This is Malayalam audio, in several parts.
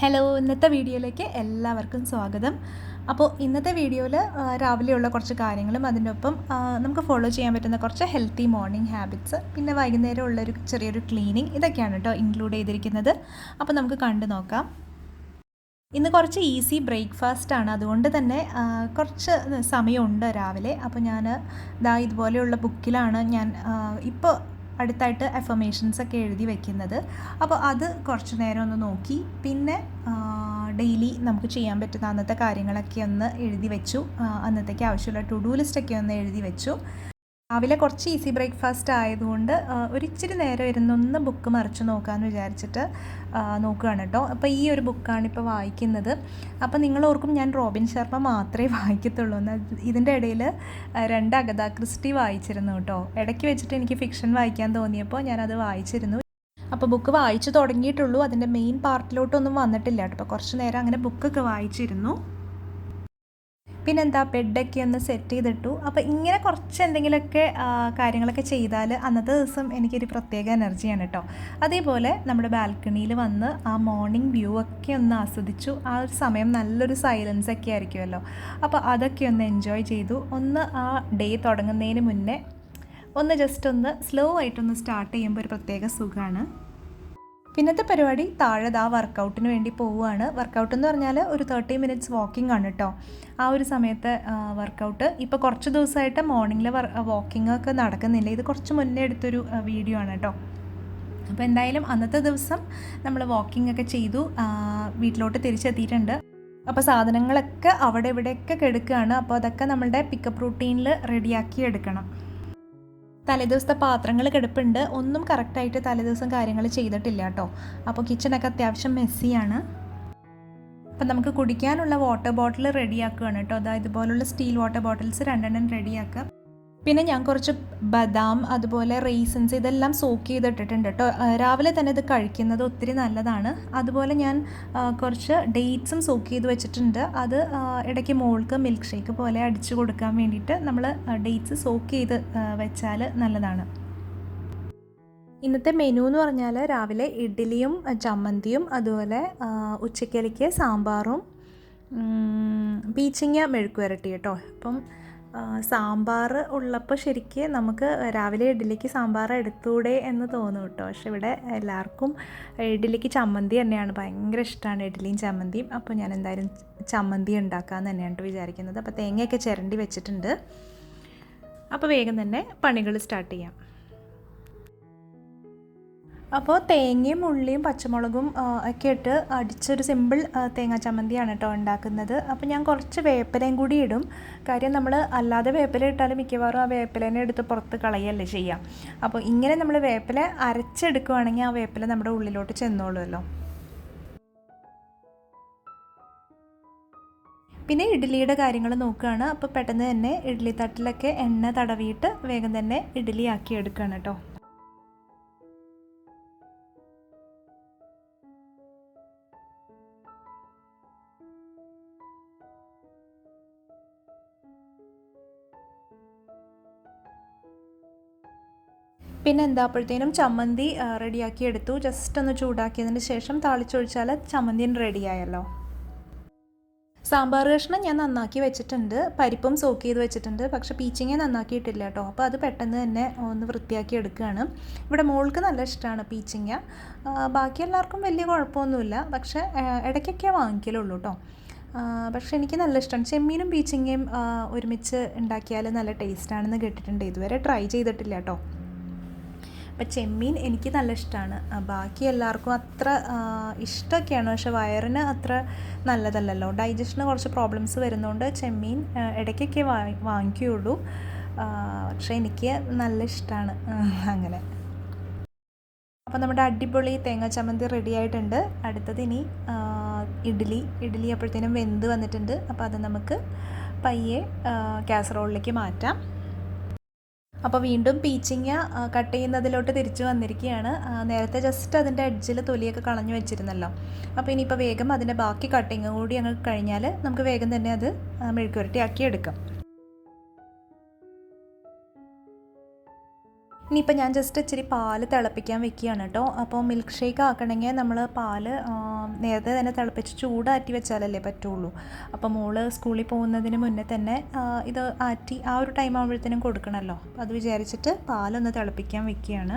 ഹലോ, ഇന്നത്തെ വീഡിയോയിലേക്ക് എല്ലാവർക്കും സ്വാഗതം. അപ്പോൾ ഇന്നത്തെ വീഡിയോയിൽ രാവിലെയുള്ള കുറച്ച് കാര്യങ്ങളും അതിനൊപ്പം നമുക്ക് ഫോളോ ചെയ്യാൻ പറ്റുന്ന കുറച്ച് ഹെൽത്തി മോർണിംഗ് ഹാബിറ്റ്സ്, പിന്നെ വൈകുന്നേരം ഉള്ളൊരു ചെറിയൊരു ക്ലീനിങ്, ഇതൊക്കെയാണ് കേട്ടോ ഇൻക്ലൂഡ് ചെയ്തിരിക്കുന്നത്. അപ്പോൾ നമുക്ക് കണ്ടു നോക്കാം. ഇന്ന് കുറച്ച് ഈസി ബ്രേക്ക്ഫാസ്റ്റ് ആണ്, അതുകൊണ്ട് തന്നെ കുറച്ച് സമയമുണ്ട് രാവിലെ. അപ്പോൾ ഞാൻ ഇതുപോലെയുള്ള ബുക്കിലാണ് ഞാൻ ഇപ്പോൾ അടുത്തായിട്ട് അഫർമേഷൻസ് ഒക്കെ എഴുതി വയ്ക്കുന്നത്. അപ്പോൾ അത് കുറച്ച് നേരം ഒന്ന് നോക്കി, പിന്നെ ഡെയിലി നമുക്ക് ചെയ്യാൻ പറ്റുന്ന അന്നത്തെ കാര്യങ്ങളൊക്കെ ഒന്ന് എഴുതി വെച്ചു. അന്നത്തേക്ക് ആവശ്യമുള്ള ടു ഡു ലിസ്റ്റൊക്കെ ഒന്ന് എഴുതി വെച്ചു. രാവിലെ കുറച്ച് ഈസി ബ്രേക്ക്ഫാസ്റ്റ് ആയതുകൊണ്ട് ഒരിച്ചിരി നേരം ഇരുന്നൊന്ന് ബുക്ക് മറിച്ച് നോക്കാമെന്ന് വിചാരിച്ചിട്ട് നോക്കുകയാണ് കേട്ടോ. അപ്പോൾ ഈ ഒരു ബുക്കാണ് ഇപ്പോൾ വായിക്കുന്നത്. അപ്പോൾ നിങ്ങൾ ഓർക്കും ഞാൻ റോബിൻ ശർമ്മ മാത്രമേ വായിക്കത്തുള്ളൂ എന്ന്. ഇതിൻ്റെ ഇടയിൽ 2 അഗത ക്രിസ്റ്റി വായിച്ചിരുന്നു കേട്ടോ. ഇടയ്ക്ക് വെച്ചിട്ട് എനിക്ക് ഫിക്ഷൻ വായിക്കാൻ തോന്നിയപ്പോൾ ഞാനത് വായിച്ചിരുന്നു. അപ്പോൾ ബുക്ക് വായിച്ചു തുടങ്ങിയിട്ടുള്ളൂ, അതിൻ്റെ മെയിൻ പാർട്ടിലോട്ടൊന്നും വന്നിട്ടില്ല കേട്ടോ. അപ്പോൾ കുറച്ച് നേരം അങ്ങനെ ബുക്കൊക്കെ വായിച്ചിരുന്നു. പിന്നെന്താ, ബെഡൊക്കെ ഒന്ന് സെറ്റ് ചെയ്തിട്ടു. അപ്പോൾ ഇങ്ങനെ കുറച്ച് എന്തെങ്കിലുമൊക്കെ കാര്യങ്ങളൊക്കെ ചെയ്താൽ അന്നത്തെ ദിവസം എനിക്കൊരു പ്രത്യേക എനർജിയാണ് കേട്ടോ. അതേപോലെ നമ്മുടെ ബാൽക്കണിയിൽ വന്ന് ആ മോർണിംഗ് വ്യൂ ഒക്കെ ഒന്ന് ആസ്വദിച്ചു. ആ ഒരു സമയം നല്ലൊരു സൈലൻസ് ഒക്കെ ആയിരിക്കുമല്ലോ. അപ്പോൾ അതൊക്കെ ഒന്ന് എൻജോയ് ചെയ്തു. ഒന്ന് ആ ഡേ തുടങ്ങുന്നതിന് മുന്നേ ഒന്ന് ജസ്റ്റ് ഒന്ന് സ്ലോ ആയിട്ടൊന്ന് സ്റ്റാർട്ട് ചെയ്യുമ്പോൾ ഒരു പ്രത്യേക സുഖമാണ്. പിന്നത്തെ പരിപാടി താഴെ വർക്കൗട്ടിന് വേണ്ടി പോവുകയാണ്. വർക്കൗട്ട് എന്ന് പറഞ്ഞാൽ ഒരു 30 മിനിറ്റ്സ് വാക്കിംഗ് ആണ് കേട്ടോ. ആ ഒരു സമയത്ത് വർക്കൗട്ട് ഇപ്പോൾ കുറച്ച് ദിവസമായിട്ട് മോർണിംഗിൽ വാക്കിംഗ് ഒക്കെ നടക്കുന്നില്ല. ഇത് കുറച്ച് മുന്നേ എടുത്തൊരു വീഡിയോ ആണ് കേട്ടോ. അപ്പോൾ എന്തായാലും അന്നത്തെ ദിവസം നമ്മൾ വാക്കിംഗ് ഒക്കെ ചെയ്തു, വീട്ടിലോട്ട് തിരിച്ചെത്തിയിട്ടുണ്ട്. അപ്പോൾ സാധനങ്ങളൊക്കെ അവിടെ ഇവിടെയൊക്കെ കിടക്കുകയാണ്. അപ്പോൾ അതൊക്കെ നമ്മളുടെ പിക്കപ്പ് റൂട്ടീനിൽ റെഡിയാക്കി എടുക്കണം. തലേദിവസത്തെ പാത്രങ്ങൾ കിടപ്പുണ്ട്. ഒന്നും കറക്റ്റായിട്ട് തലേദിവസം കാര്യങ്ങൾ ചെയ്തിട്ടില്ല കേട്ടോ. അപ്പോൾ കിച്ചണൊക്കെ അത്യാവശ്യം മെസ്സിയാണ്. അപ്പം നമുക്ക് കുടിക്കാനുള്ള വാട്ടർ ബോട്ടിൽ റെഡിയാക്കുകയാണ് കേട്ടോ. ഇതുപോലുള്ള സ്റ്റീൽ വാട്ടർ ബോട്ടിൽസ് 2 റെഡിയാക്കുക. പിന്നെ ഞാൻ കുറച്ച് ബദാം, അതുപോലെ റേസിൻസ്, ഇതെല്ലാം സോക്ക് ചെയ്തിട്ടിട്ടുണ്ട് കേട്ടോ. രാവിലെ തന്നെ ഇത് കഴിക്കുന്നത് ഒത്തിരി നല്ലതാണ്. അതുപോലെ ഞാൻ കുറച്ച് ഡേറ്റ്സും സോക്ക് ചെയ്ത് വെച്ചിട്ടുണ്ട്. അത് ഇടയ്ക്ക് മോൾക്ക് മിൽക്ക് ഷേക്ക് പോലെ അടിച്ചു കൊടുക്കാൻ വേണ്ടിയിട്ട് നമ്മൾ ഡേറ്റ്സ് സോക്ക് ചെയ്ത് വെച്ചാൽ നല്ലതാണ്. ഇന്നത്തെ മെനു എന്ന് പറഞ്ഞാൽ രാവിലെ ഇഡ്ഡലിയും ചമ്മന്തിയും, അതുപോലെ ഉച്ചക്കലേക്ക് സാമ്പാറും പീച്ചിങ്ങ മെഴുക്കുവരട്ടി കേട്ടോ. അപ്പം സാമ്പാർ ഉള്ളപ്പോൾ ശരിക്ക് നമുക്ക് രാവിലെ ഇഡ്ഡലിക്ക് സാമ്പാർ എടുത്തൂടെ എന്ന് തോന്നും കേട്ടോ. പക്ഷെ ഇവിടെ എല്ലാവർക്കും ഇഡ്ഡലിക്ക് ചമ്മന്തി തന്നെയാണ് ഭയങ്കര ഇഷ്ടമാണ്, ഇഡ്ഡലിയും ചമ്മന്തിയും. അപ്പോൾ ഞാൻ എന്തായാലും ചമ്മന്തി ഉണ്ടാക്കാമെന്ന് തന്നെയാണ് വിചാരിക്കുന്നത്. അപ്പോൾ തേങ്ങയൊക്കെ ചിരണ്ടി വെച്ചിട്ടുണ്ട്. അപ്പോൾ വേഗം തന്നെ പണികൾ സ്റ്റാർട്ട് ചെയ്യാം. അപ്പോൾ തേങ്ങയും ഉള്ളിയും പച്ചമുളകും ഒക്കെ ഇട്ട് അടിച്ചൊരു സിമ്പിൾ തേങ്ങാ ചമ്മന്തിയാണ് കേട്ടോ ഉണ്ടാക്കുന്നത്. അപ്പോൾ ഞാൻ കുറച്ച് വേപ്പിലയും കൂടി ഇടും. കാര്യം നമ്മൾ അല്ലാതെ വേപ്പില ഇട്ടാലും മിക്കവാറും ആ വേപ്പിലേനെ എടുത്ത് പുറത്ത് കളയല്ലേ ചെയ്യാം. അപ്പോൾ ഇങ്ങനെ നമ്മൾ വേപ്പില അരച്ചെടുക്കുകയാണെങ്കിൽ ആ വേപ്പില നമ്മുടെ ഉള്ളിലോട്ട് ചെന്നോളുമല്ലോ. പിന്നെ ഇഡ്ഡലിയുടെ കാര്യങ്ങൾ നോക്കുകയാണ്. അപ്പോൾ പെട്ടെന്ന് തന്നെ ഇഡ്ഡലി തട്ടിലൊക്കെ എണ്ണ തടവിയിട്ട് വേഗം തന്നെ ഇഡ്ഡലി ആക്കി എടുക്കുകയാണ് കേട്ടോ. പിന്നെ അപ്പോഴത്തേനും ചമ്മന്തി റെഡിയാക്കി എടുത്തു. ജസ്റ്റ് ഒന്ന് ചൂടാക്കിയതിന് ശേഷം താളിച്ചൊഴിച്ചാൽ ചമ്മന്തി റെഡിയായല്ലോ. സാമ്പാർ കഷ്ണം ഞാൻ നന്നാക്കി വെച്ചിട്ടുണ്ട്. പരിപ്പും സോക്ക് ചെയ്ത് വെച്ചിട്ടുണ്ട്. പക്ഷേ പീച്ചിങ്ങ നന്നാക്കിയിട്ടില്ല കേട്ടോ. അപ്പോൾ അത് പെട്ടെന്ന് തന്നെ ഒന്ന് വൃത്തിയാക്കി എടുക്കുകയാണ്. ഇവിടെ മോൾക്ക് നല്ല ഇഷ്ടമാണ് പീച്ചിങ്ങ. ബാക്കി എല്ലാവർക്കും വലിയ കുഴപ്പമൊന്നുമില്ല. പക്ഷേ ഇടയ്ക്കൊക്കെ വാങ്ങിക്കലുള്ളൂ കേട്ടോ. പക്ഷേ എനിക്ക് നല്ല ഇഷ്ടമാണ്. ചെമ്മീനും പീച്ചിങ്ങയും ഒരുമിച്ച് ഉണ്ടാക്കിയാൽ നല്ല ടേസ്റ്റാണെന്ന് കേട്ടിട്ടുണ്ട്. ഇതുവരെ ട്രൈ ചെയ്തിട്ടില്ല കേട്ടോ. അപ്പം ചെമ്മീൻ എനിക്ക് നല്ല ഇഷ്ടമാണ്. ബാക്കി എല്ലാവർക്കും അത്ര ഇഷ്ടമൊക്കെയാണ്, പക്ഷെ വയറിന് അത്ര നല്ലതല്ലല്ലോ. ഡൈജഷന് കുറച്ച് പ്രോബ്ലംസ് വരുന്നതുകൊണ്ട് ചെമ്മീൻ ഇടയ്ക്കൊക്കെ വാങ്ങിക്കുകയുള്ളൂ. പക്ഷേ എനിക്ക് നല്ല ഇഷ്ടമാണ് അങ്ങനെ. അപ്പോൾ നമ്മുടെ അടിപൊളി തേങ്ങാ ചമ്മന്തി റെഡി ആയിട്ടുണ്ട്. അടുത്തത് ഇനി ഇഡ്ഡലി അപ്പോഴത്തേനും വെന്ത് വന്നിട്ടുണ്ട്. അപ്പോൾ അത് നമുക്ക് പയ്യെ കാസറോളിലേക്ക് മാറ്റാം. അപ്പോൾ വീണ്ടും പീച്ചിങ്ങ കട്ട് ചെയ്യുന്നതിലോട്ട് തിരിച്ചു വന്നിരിക്കുകയാണ്. നേരത്തെ ജസ്റ്റ് അതിൻ്റെ എഡ്ജിൽ തൊലിയൊക്കെ കളഞ്ഞു വെച്ചിരുന്നല്ലോ. അപ്പോൾ ഇനിയിപ്പോൾ വേഗം അതിൻ്റെ ബാക്കി കട്ടിങ് കൂടി അങ്ങ് കഴിഞ്ഞാൽ നമുക്ക് വേഗം തന്നെ അത് മെഴുക്കുവരട്ടി ആക്കി എടുക്കാം. ഇനിയിപ്പോൾ ഞാൻ ജസ്റ്റ് ഇച്ചിരി പാല് തിളപ്പിക്കാൻ വെക്കുകയാണ് കേട്ടോ. അപ്പോൾ മിൽക്ക് ഷേക്ക് ആക്കണമെങ്കിൽ നമ്മൾ പാല് നേരത്തെ തന്നെ തിളപ്പിച്ച് ചൂടാറ്റി വെച്ചാലല്ലേ പറ്റുള്ളൂ. അപ്പോൾ മോള് സ്കൂളിൽ പോകുന്നതിന് മുന്നേ തന്നെ ഇത് ആറ്റി ആ ഒരു ടൈം ആകുമ്പോഴത്തേനും കൊടുക്കണമല്ലോ. അത് വിചാരിച്ചിട്ട് പാലൊന്ന് തിളപ്പിക്കാൻ വെക്കുകയാണ്.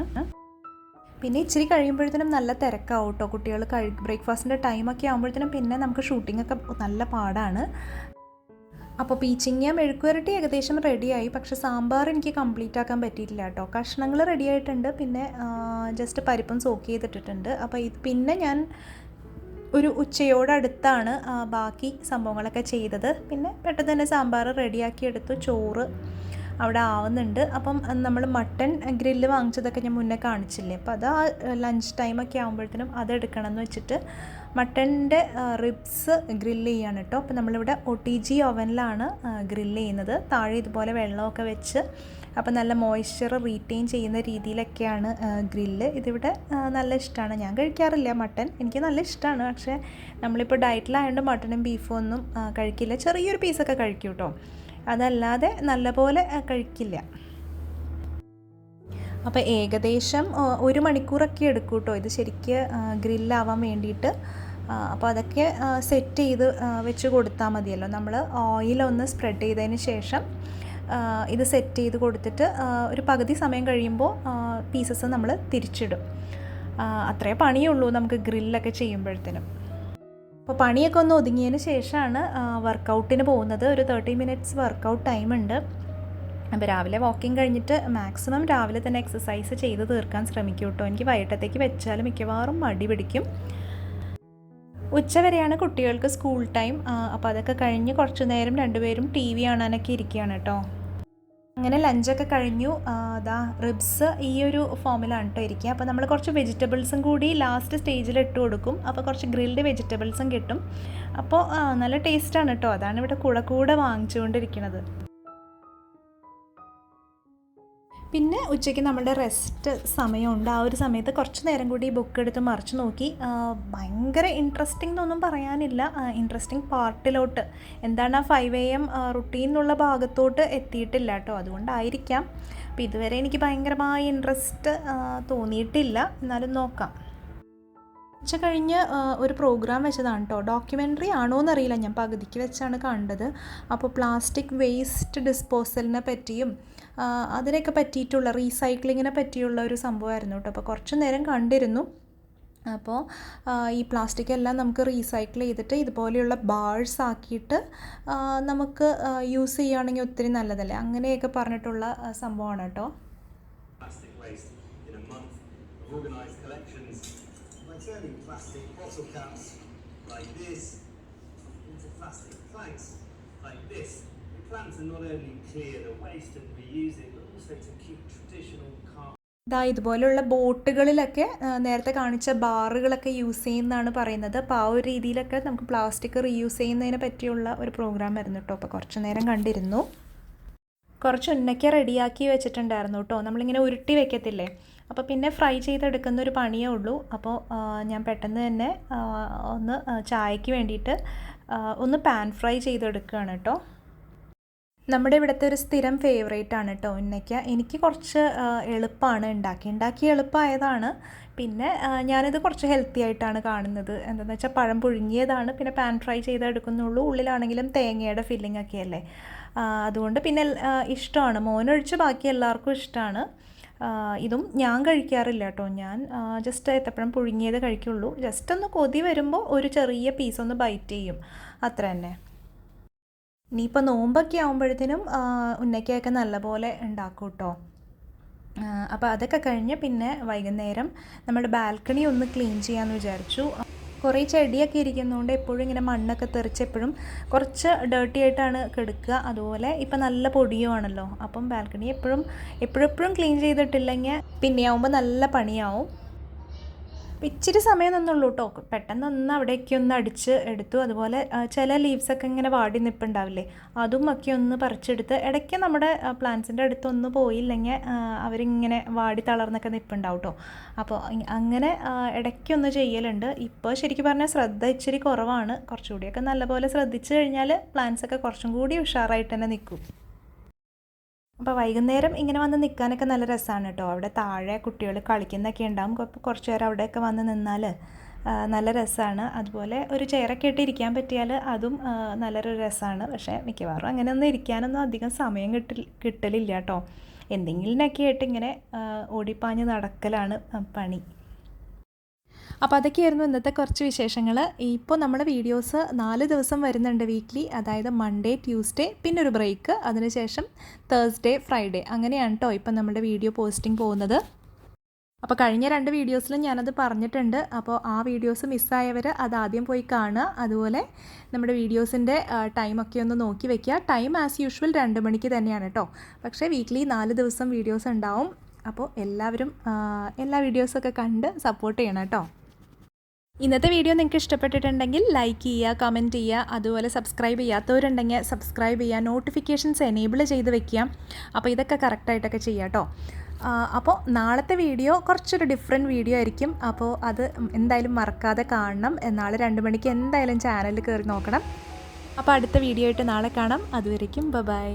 പിന്നെ ഇച്ചിരി കഴിയുമ്പോഴത്തേനും നല്ല തിരക്കാവും കേട്ടോ. കുട്ടികൾ ബ്രേക്ക്ഫാസ്റ്റിൻ്റെ ടൈമൊക്കെ ആകുമ്പോഴത്തേനും പിന്നെ നമുക്ക് ഷൂട്ടിങ്ങൊക്കെ നല്ല പാടാണ്. അപ്പോൾ പീച്ചിങ്ങ മെഴുക്കുവരട്ടി ഏകദേശം റെഡിയായി. പക്ഷേ സാമ്പാർ എനിക്ക് കംപ്ലീറ്റ് ആക്കാൻ പറ്റിയിട്ടില്ല കേട്ടോ. കഷ്ണങ്ങൾ റെഡി ആയിട്ടുണ്ട്, പിന്നെ ജസ്റ്റ് പരിപ്പും സോക്ക് ചെയ്തിട്ടിട്ടുണ്ട്. അപ്പോൾ ഇത് പിന്നെ ഞാൻ ഒരു ഉച്ചയോടടുത്താണ് ബാക്കി സംഭവങ്ങളൊക്കെ ചെയ്തത്. പിന്നെ പെട്ടെന്ന് തന്നെ സാമ്പാർ റെഡിയാക്കി എടുത്തു. ചോറ് അവിടെ ആവുന്നുണ്ട്. അപ്പം നമ്മൾ മട്ടൺ ഗ്രില്ല് വാങ്ങിച്ചതൊക്കെ ഞാൻ മുന്നേ കാണിച്ചില്ലേ, അപ്പോൾ അത് ലഞ്ച് ടൈമൊക്കെ ആകുമ്പോഴത്തേനും അതെടുക്കണം എന്ന് വെച്ചിട്ട് മട്ടൻ്റെ റിബ്സ് ഗ്രില്ല് ചെയ്യാണ് കേട്ടോ. അപ്പോൾ നമ്മളിവിടെ OTG ഓവനിലാണ് ഗ്രില്ല് ചെയ്യുന്നത്. താഴെ ഇതുപോലെ വെള്ളമൊക്കെ വെച്ച് അപ്പോൾ നല്ല മോയ്സ്ചർ റീറ്റെയിൻ ചെയ്യുന്ന രീതിയിലൊക്കെയാണ് ഗ്രില്ല്. ഇതിവിടെ നല്ല ഇഷ്ടമാണ്. ഞാൻ കഴിക്കാറില്ല മട്ടൺ, എനിക്ക് നല്ല ഇഷ്ടമാണ്. പക്ഷേ നമ്മളിപ്പോൾ ഡയറ്റിലായതുകൊണ്ട് മട്ടനും ബീഫും ഒന്നും കഴിക്കില്ല. ചെറിയൊരു പീസൊക്കെ കഴിക്കും കേട്ടോ, അതല്ലാതെ നല്ലപോലെ കഴിക്കില്ല. അപ്പോൾ ഏകദേശം 1 മണിക്കൂറൊക്കെ എടുക്കും കേട്ടോ ഇത് ശരിക്ക് ഗ്രില്ലാവാൻ വേണ്ടിയിട്ട്. അപ്പോൾ അതൊക്കെ സെറ്റ് ചെയ്ത് വെച്ച് കൊടുത്താൽ മതിയല്ലോ. നമ്മൾ ഓയിലൊന്ന് സ്പ്രെഡ് ചെയ്തതിന് ശേഷം ഇത് സെറ്റ് ചെയ്ത് കൊടുത്തിട്ട് ഒരു പകുതി സമയം കഴിയുമ്പോൾ പീസസ് നമ്മൾ തിരിച്ചിടും. അത്രേ പണിയുള്ളൂ നമുക്ക് ഗ്രില്ലൊക്കെ ചെയ്യുമ്പോഴത്തേനും. അപ്പോൾ പണിയൊക്കെ ഒന്ന് ഒതുങ്ങിയതിന് ശേഷമാണ് വർക്കൗട്ടിന് പോകുന്നത്. ഒരു 30 മിനിറ്റ്സ് വർക്കൗട്ട് ടൈമുണ്ട്. അപ്പോൾ രാവിലെ വാക്കിംഗ് കഴിഞ്ഞിട്ട് മാക്സിമം രാവിലെ തന്നെ എക്സസൈസ് ചെയ്ത് തീർക്കാൻ ശ്രമിക്കും കേട്ടോ. എനിക്ക് വൈകിട്ടത്തേക്ക് വെച്ചാൽ മിക്കവാറും മടി പിടിക്കും. ഉച്ചവരെയാണ് കുട്ടികൾക്ക് സ്കൂൾ ടൈം. അപ്പോൾ അതൊക്കെ കഴിഞ്ഞ് കുറച്ച് നേരം രണ്ടുപേരും TV കാണാനൊക്കെ ഇരിക്കുകയാണ് കേട്ടോ. അങ്ങനെ ലഞ്ചൊക്കെ കഴിഞ്ഞു. അതാ റിബ്സ് ഈ ഒരു ഫോമിലാണ് കേട്ടോ ഇരിക്കുക. അപ്പോൾ നമ്മൾ കുറച്ച് വെജിറ്റബിൾസും കൂടി ലാസ്റ്റ് സ്റ്റേജിൽ ഇട്ട് കൊടുക്കും. അപ്പോൾ കുറച്ച് ഗ്രിൽഡ് വെജിറ്റബിൾസും കിട്ടും. അപ്പോൾ നല്ല ടേസ്റ്റാണ് കേട്ടോ. അതാണ് ഇവിടെ കൂടെ വാങ്ങിച്ചുകൊണ്ടിരിക്കുന്നത്. പിന്നെ ഉച്ചയ്ക്ക് നമ്മുടെ റെസ്റ്റ് സമയമുണ്ട്. ആ ഒരു സമയത്ത് കുറച്ച് നേരം കൂടി ബുക്ക് എടുത്ത് മറിച്ച് നോക്കി. ഭയങ്കര ഇൻട്രസ്റ്റിംഗ് എന്നൊന്നും പറയാനില്ല. ഇൻട്രസ്റ്റിംഗ് പാർട്ടിലോട്ട് എന്താണ് 5 AM റുട്ടീൻ എന്നുള്ള ഭാഗത്തോട്ട് എത്തിയിട്ടില്ല കേട്ടോ. അതുകൊണ്ടായിരിക്കാം. അപ്പോൾ ഇതുവരെ എനിക്ക് ഭയങ്കരമായ ഇൻട്രസ്റ്റ് തോന്നിയിട്ടില്ല. എന്നാലും നോക്കാം. ഉച്ച കഴിഞ്ഞ് ഒരു പ്രോഗ്രാം വെച്ചതാണ് കേട്ടോ. ഡോക്യുമെൻ്ററി ആണോ എന്നറിയില്ല, ഞാൻ പകുതിക്ക് വെച്ചാണ് കണ്ടത്. അപ്പോൾ പ്ലാസ്റ്റിക് വേസ്റ്റ് ഡിസ്പോസലിനെ പറ്റിയും അതിനൊക്കെ പറ്റിയിട്ടുള്ള റീസൈക്ലിങ്ങിനെ പറ്റിയുള്ള ഒരു സംഭവമായിരുന്നു കേട്ടോ. അപ്പോൾ കുറച്ച് നേരം കണ്ടിരുന്നു. അപ്പോൾ ഈ പ്ലാസ്റ്റിക് എല്ലാം നമുക്ക് റീസൈക്കിൾ ചെയ്തിട്ട് ഇതുപോലെയുള്ള ബാഴ്സ് ആക്കിയിട്ട് നമുക്ക് യൂസ് ചെയ്യുകയാണെങ്കിൽ ഒത്തിരി നല്ലതല്ലേ, അങ്ങനെയൊക്കെ പറഞ്ഞിട്ടുള്ള സംഭവമാണ് കേട്ടോ. Turning plastic bottle caps like this into plastic planks like this. We plan to not only clear the waste and reuse it, but also to keep traditional car. ഇതുപോലെയുള്ള ബോട്ടുകളിലൊക്കെ നേരത്തെ കാണിച്ച ബാറുകളൊക്കെ യൂസ് ചെയ്യുന്നതാണ് പറയുന്നത്. അപ്പോൾ ആ ഒരു രീതിയിലൊക്കെ നമുക്ക് പ്ലാസ്റ്റിക് റീയൂസ് ചെയ്യുന്നതിനെ പറ്റിയുള്ള ഒരു പ്രോഗ്രാം ആയിരുന്നു കേട്ടോ. അപ്പോൾ കുറച്ച് നേരം കണ്ടിരുന്നു. കുറച്ച് ഉന്നക്ക റെഡിയാക്കി വെച്ചിട്ടുണ്ടായിരുന്നു കേട്ടോ. നമ്മളിങ്ങനെ ഉരുട്ടി വെക്കത്തില്ലേ, അപ്പോൾ പിന്നെ ഫ്രൈ ചെയ്തെടുക്കുന്ന ഒരു പണിയേ ഉള്ളൂ. അപ്പോൾ ഞാൻ പെട്ടെന്ന് തന്നെ ഒന്ന് ചായക്ക് വേണ്ടിയിട്ട് ഒന്ന് പാൻ ഫ്രൈ ചെയ്തെടുക്കുകയാണ് കേട്ടോ. നമ്മുടെ ഇവിടുത്തെ ഒരു സ്ഥിരം ഫേവറേറ്റ് ആണ് കേട്ടോ ഉന്നക്ക. എനിക്ക് കുറച്ച് എളുപ്പമാണ് ഉണ്ടാക്കി എളുപ്പമായതാണ്. പിന്നെ ഞാനിത് കുറച്ച് ഹെൽത്തി ആയിട്ടാണ് കാണുന്നത്. എന്താണെന്ന് വെച്ചാൽ പഴം പുഴുങ്ങിയതാണ്, പിന്നെ പാൻ ഫ്രൈ ചെയ്തെടുക്കുന്നുള്ളൂ. ഉള്ളിലാണെങ്കിലും തേങ്ങയുടെ ഫില്ലിംഗ് ഒക്കെ അല്ലേ, അതുകൊണ്ട് പിന്നെ ഇഷ്ടമാണ്. മോനൊഴിച്ച് ബാക്കി എല്ലാവർക്കും ഇഷ്ടമാണ്. ഇതും ഞാൻ കഴിക്കാറില്ല കേട്ടോ. ഞാൻ ജസ്റ്റ് ഏത്തപ്പഴം പുഴുങ്ങിയത് കഴിക്കുള്ളൂ. ജസ്റ്റ് ഒന്ന് കൊതി വരുമ്പോൾ ഒരു ചെറിയ പീസ് ഒന്ന് ബൈറ്റ് ചെയ്യും, അത്ര തന്നെ. ഇനിയിപ്പോൾ നോമ്പൊക്കെ ആകുമ്പോഴത്തേനും ഉന്നക്കയൊക്കെ നല്ലപോലെ ഉണ്ടാക്കും കേട്ടോ. അപ്പോൾ അതൊക്കെ കഴിഞ്ഞ് പിന്നെ വൈകുന്നേരം നമ്മുടെ ബാൽക്കണി ഒന്ന് ക്ലീൻ ചെയ്യാമെന്ന് വിചാരിച്ചു. കുറേ ചെടിയൊക്കെ ഇരിക്കുന്നതുകൊണ്ട് എപ്പോഴും ഇങ്ങനെ മണ്ണൊക്കെ തെറിച്ച് എപ്പോഴും കുറച്ച് ഡേർട്ടി ആയിട്ടാണ് കിടക്കുക. അതുപോലെ ഇപ്പം നല്ല പൊടിയുമാണല്ലോ. അപ്പം ബാൽക്കണി എപ്പോഴും ക്ലീൻ ചെയ്തിട്ടില്ലെങ്കിൽ പിന്നെയാവുമ്പോൾ നല്ല പണിയാവും. ഇച്ചിരി സമയം നിന്നുള്ളൂ കേട്ടോ. പെട്ടെന്നൊന്ന് അവിടേക്ക് ഒന്ന് അടിച്ച് എടുത്തു. അതുപോലെ ചില ലീവ്സൊക്കെ ഇങ്ങനെ വാടി നിൽപ്പുണ്ടാവില്ലേ, അതും ഒക്കെ ഒന്ന് പറിച്ചെടുത്ത്. ഇടയ്ക്ക് നമ്മുടെ പ്ലാന്റ്സിൻ്റെ അടുത്തൊന്ന് പോയില്ലെങ്കിൽ അവരിങ്ങനെ വാടി തളർന്നൊക്കെ നിൽപ്പുണ്ടാവും കേട്ടോ. അപ്പോൾ അങ്ങനെ ഇടയ്ക്കൊന്ന് ചെയ്യലുണ്ട്. ഇപ്പോൾ ശരിക്കും പറഞ്ഞാൽ ശ്രദ്ധ ഇച്ചിരി കുറവാണ്. കുറച്ചുകൂടിയൊക്കെ നല്ലപോലെ ശ്രദ്ധിച്ചു കഴിഞ്ഞാൽ പ്ലാന്റ്സൊക്കെ കുറച്ചും കൂടി ഉഷാറായിട്ട് തന്നെ നിൽക്കും. അപ്പോൾ വൈകുന്നേരം ഇങ്ങനെ വന്ന് നിൽക്കാനൊക്കെ നല്ല രസമാണ് കേട്ടോ. അവിടെ താഴെ കുട്ടികൾ കളിക്കുന്നൊക്കെ ഉണ്ടാകും. കുറച്ച് നേരം അവിടെയൊക്കെ വന്ന് നിന്നാൽ നല്ല രസമാണ്. അതുപോലെ ഒരു ചെയറൊക്കെ ഇട്ട് ഇരിക്കാൻ പറ്റിയാൽ അതും നല്ലൊരു രസമാണ്. പക്ഷേ മിക്കവാറും അങ്ങനെയൊന്നും ഇരിക്കാനൊന്നും അധികം സമയം കിട്ടലില്ല കേട്ടോ. എന്തെങ്കിലുമൊക്കെ ആയിട്ട് ഇങ്ങനെ ഓടിപ്പാഞ്ഞ് നടക്കലാണ് പണി. അപ്പോൾ അതൊക്കെയായിരുന്നു ഇന്നത്തെ കുറച്ച് വിശേഷങ്ങൾ. ഇപ്പോൾ നമ്മുടെ വീഡിയോസ് 4 ദിവസം വരുന്നുണ്ട് വീക്ക്ലി. അതായത് മൺഡേ, ട്യൂസ്ഡേ, പിന്നെ ഒരു ബ്രേക്ക്, അതിനുശേഷം തേഴ്സ്ഡേ, ഫ്രൈഡേ, അങ്ങനെയാണ് കേട്ടോ ഇപ്പം നമ്മുടെ വീഡിയോ പോസ്റ്റിംഗ് പോകുന്നത്. അപ്പോൾ കഴിഞ്ഞ 2 വീഡിയോസിലും ഞാനത് പറഞ്ഞിട്ടുണ്ട്. അപ്പോൾ ആ വീഡിയോസ് മിസ്സായവർ അതാദ്യം പോയി കാണുക. അതുപോലെ നമ്മുടെ വീഡിയോസിൻ്റെ ടൈമൊക്കെ ഒന്ന് നോക്കി വെക്കുക. ടൈം ആസ് യൂഷ്വൽ 2 മണിക്ക് തന്നെയാണ് കേട്ടോ. പക്ഷേ വീക്ക്ലി 4 ദിവസം വീഡിയോസ് ഉണ്ടാവും. അപ്പോൾ എല്ലാവരും എല്ലാ വീഡിയോസൊക്കെ കണ്ട് സപ്പോർട്ട് ചെയ്യണം കേട്ടോ. ഇന്നത്തെ വീഡിയോ നിങ്ങൾക്ക് ഇഷ്ടപ്പെട്ടിട്ടുണ്ടെങ്കിൽ ലൈക്ക് ചെയ്യുക, കമൻറ്റ് ചെയ്യുക. അതുപോലെ സബ്സ്ക്രൈബ് ചെയ്യാത്തവരുണ്ടെങ്കിൽ സബ്സ്ക്രൈബ് ചെയ്യുക, നോട്ടിഫിക്കേഷൻസ് എനേബിൾ ചെയ്ത് വെക്കുക. അപ്പോൾ ഇതൊക്കെ കറക്റ്റായിട്ടൊക്കെ ചെയ്യാം കേട്ടോ. അപ്പോൾ നാളത്തെ വീഡിയോ കുറച്ചൊരു ഡിഫറെൻറ്റ് വീഡിയോ ആയിരിക്കും. അപ്പോൾ അത് എന്തായാലും മറക്കാതെ കാണണം. നാളെ 2 മണിക്ക് എന്തായാലും ചാനലിൽ കയറി നോക്കണം. അപ്പോൾ അടുത്ത വീഡിയോ ആയിട്ട് നാളെ കാണാം. അതുവരേക്കും ബൈ.